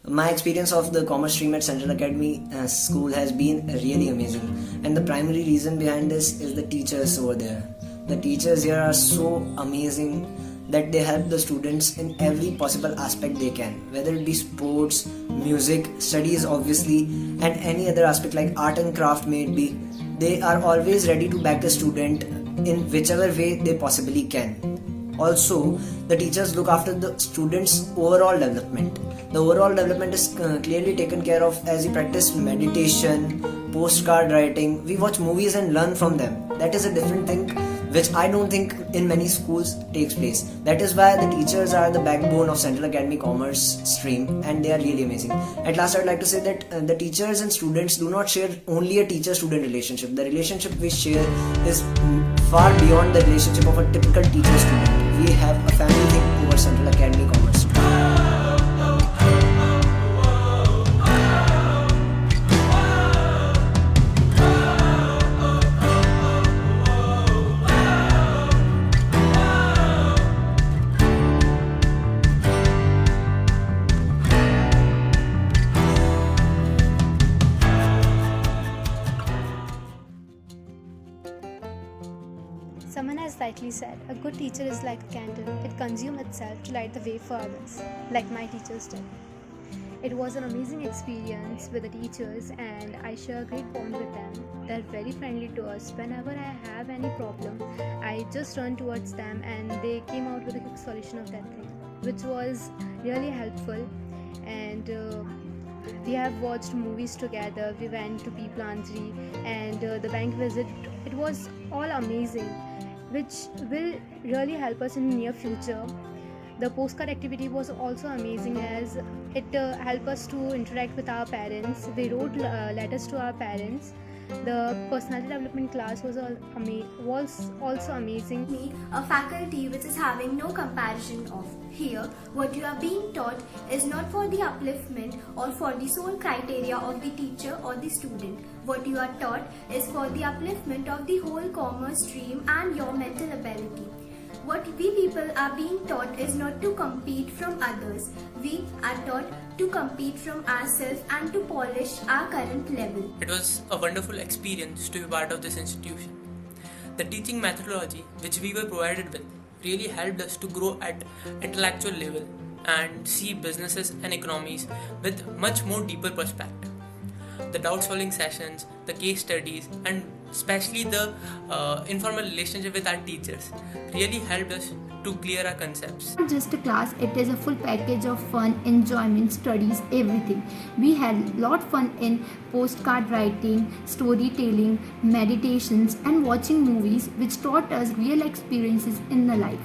My experience of the commerce stream at Central Academy School has been really amazing, and the primary reason behind this is the teachers over there. The teachers here are so amazing that they help the students in every possible aspect they can, whether it be sports, music, studies obviously, and any other aspect like art and craft may it be. They are always ready to back the student in whichever way they possibly can. Also, the teachers look after the students' overall development. The overall development is clearly taken care of as we practice meditation, postcard writing. We watch movies and learn from them. That is a different thing which I don't think in many schools takes place. That is why the teachers are the backbone of Central Academy Commerce stream, and they are really amazing. At last, I would like to say that the teachers and students do not share only a teacher-student relationship. The relationship we share is far beyond the relationship of a typical teacher-student. We have a family thing over Central Academy Commerce. Someone has rightly said, a good teacher is like a candle. It consumes itself to light the way for others, like my teachers did. It was an amazing experience with the teachers, and I share a great bond with them. They're very friendly to us. Whenever I have any problem, I just run towards them and they came out with a quick solution of that thing, which was really helpful. And we have watched movies together. We went to P-Plantry and the bank visit. It was all amazing, which will really help us in the near future. The postcard activity was also amazing as it helped us to interact with our parents. We wrote letters to our parents. The personality development class was also amazing. Me, a faculty which is having no comparison of. Here, what you are being taught is not for the upliftment or for the sole criteria of the teacher or the student. What you are taught is for the upliftment of the whole commerce stream and your mental ability. What we people are being taught is not to compete from others. We are taught to compete from ourselves and to polish our current level. It was a wonderful experience to be part of this institution. The teaching methodology which we were provided with really helped us to grow at intellectual level and see businesses and economies with much more deeper perspective. The doubt solving sessions, the case studies, and especially the informal relationship with our teachers really helped us to clear our concepts. Not just a class, it is a full package of fun, enjoyment, studies, everything. We had lot fun in postcard writing, storytelling, meditations, and watching movies, which taught us real experiences in the life.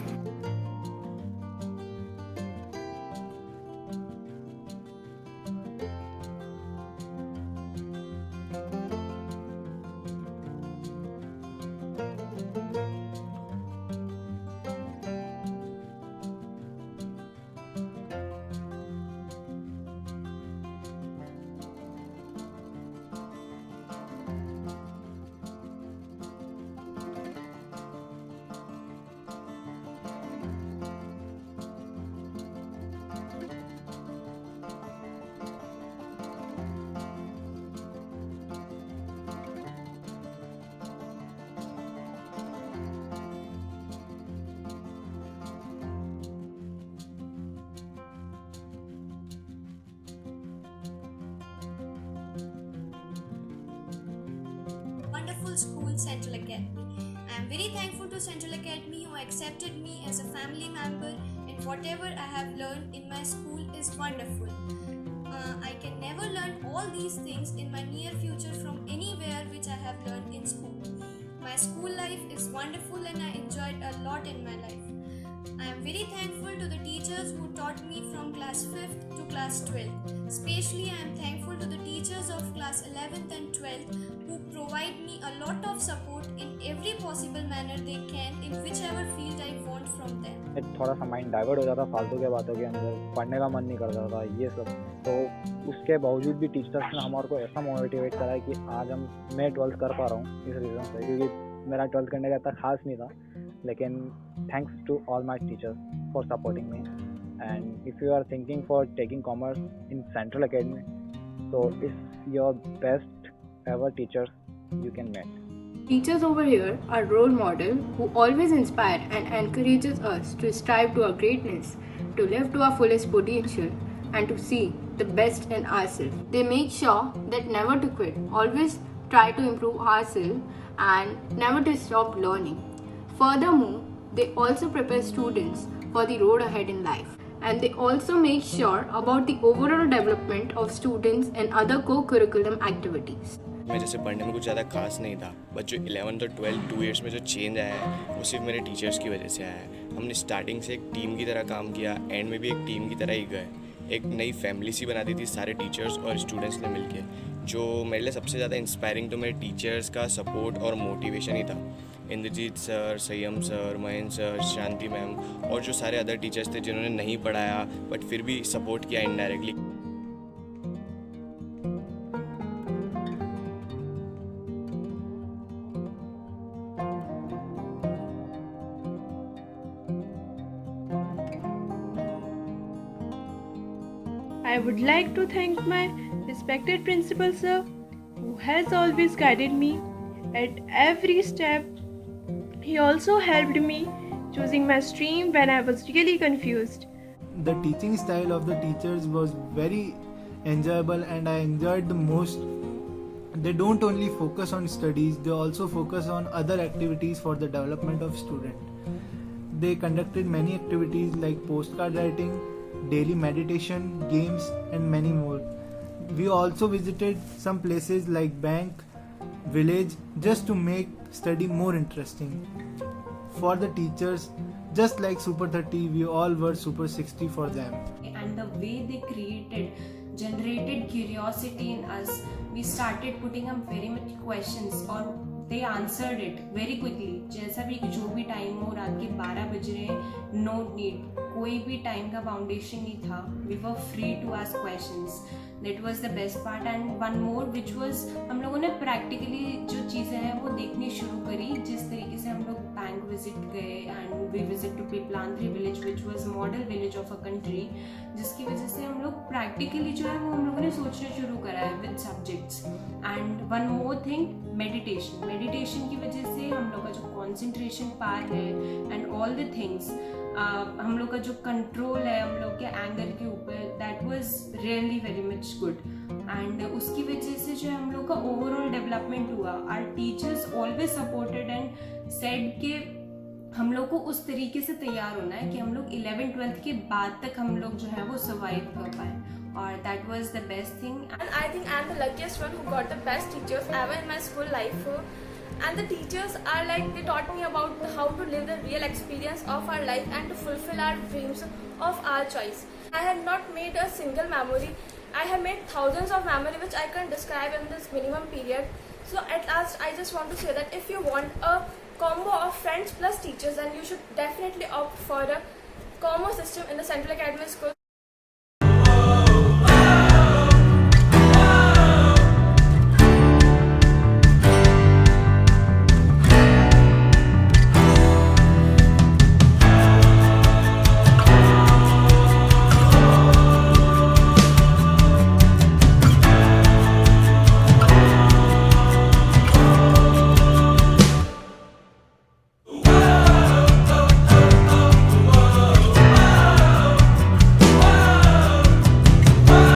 Wonderful school, Central Academy. I am very thankful to Central Academy who accepted me as a family member, and whatever I have learned in my school is wonderful. I can never learn all these things in my near future from anywhere which I have learned in school. My school life is wonderful and I enjoyed a lot in my life. I am very thankful to the teachers who taught me from class 5th to class 12th. Especially I am thankful to the teachers of class 11th and 12th who provide me a lot of support in every possible manner they can in whichever field I want from them. थोड़ा सा mind divert हो जाता फालतू के बातों के अंदर, पढ़ने का मन नहीं करता था ये सब। तो उसके बावजूद भी टीचर्स ने हमारे को ऐसा मोटिवेट करा है कि आज मैं 12th कर पा रहा हूँ इस रीज़न से, क्योंकि मेरा 12th करने का इतना खास नहीं था, लेकिन thanks to all my teachers for supporting me. And if you are thinking for taking commerce in Central Academy, so it's your best ever teachers you can meet. Teachers over here are role model who always inspire and encourages us to strive to our greatness, to live to our fullest potential, and to see the best in ourselves. They make sure that never to quit, always try to improve ourselves and never to stop learning. Furthermore, they also prepare students for the road ahead in life. And they also make sure about the overall development of students and other co-curriculum activities. मैं जैसे पढ़ने में कुछ ज़्यादा खास नहीं था, but जो 11th और 12th 2 years में जो चेंज आया है वो सिर्फ मेरे टीचर्स की वजह से आया है। हमने स्टार्टिंग से एक टीम की तरह काम किया, एंड में भी एक टीम की तरह ही गए। एक नई फैमिली सी बना दी थी सारे टीचर्स और स्टूडेंट्स ने मिलके। जो मेरे लिए सबसे ज़्यादा इंस्पायरिंग तो मेरे टीचर्स का सपोर्ट और मोटिवेशन ही था। इंद्रजीत सर, संयम सर, महेंद्र सर, शांति मैम और जो सारे अदर टीचर्स थे जिन्होंने नहीं पढ़ाया बट फिर भी सपोर्ट किया indirectly. I would like to thank my respected principal sir, who has always guided me at every step. He also helped me choosing my stream when I was really confused. The teaching style of the teachers was very enjoyable and I enjoyed the most. They don't only focus on studies, they also focus on other activities for the development of student. They conducted many activities like postcard writing, daily meditation, games and many more. We also visited some places like bank, village just to make study more interesting. For the teachers, just like Super 30, we all were Super 60 for them. And the way they generated curiosity in us. We started putting up very much questions or they answered it very quickly. जैसा भी जो भी time हो, रात के 12 बज रहे, no need, कोई भी टाइम का फाउंडेशन नहीं था. We were free to ask questions. That was the best part. And one more which was हम लोगों ने practically जो चीज़ें हैं वो देखनी शुरू करी. जिस तरीके से हम लोग बैंक विजिट गए and we visit to Piplandri village which was model village of a country, जिसकी वजह से हम लोग practically जो है वो हम लोगों ने सोचना शुरू करा है with subjects. And one more thing, meditation की वजह से हम लोग का जो concentration power है and all the things, हम लोग का जो कंट्रोल है हम लोग के एंगर के ऊपर, that was really very much good. And उसकी वजह से जो हम लोग का ओवरऑल डेवलपमेंट हुआ. Our teachers always supported and said कि हम लोग को उस तरीके से तैयार होना है कि हम लोग 11th-12th के बाद तक हम लोग जो है वो सर्वाइव कर पाए. और that was the best thing. And I think I am the luckiest one who got the best teachers ever in my school life. And the teachers are like, they taught me about how to live the real experience of our life and to fulfill our dreams of our choice. I have not made a single memory. I have made thousands of memories which I can't describe in this minimum period. So at last I just want to say that if you want a combo of friends plus teachers, then you should definitely opt for a combo system in the Central Academy School.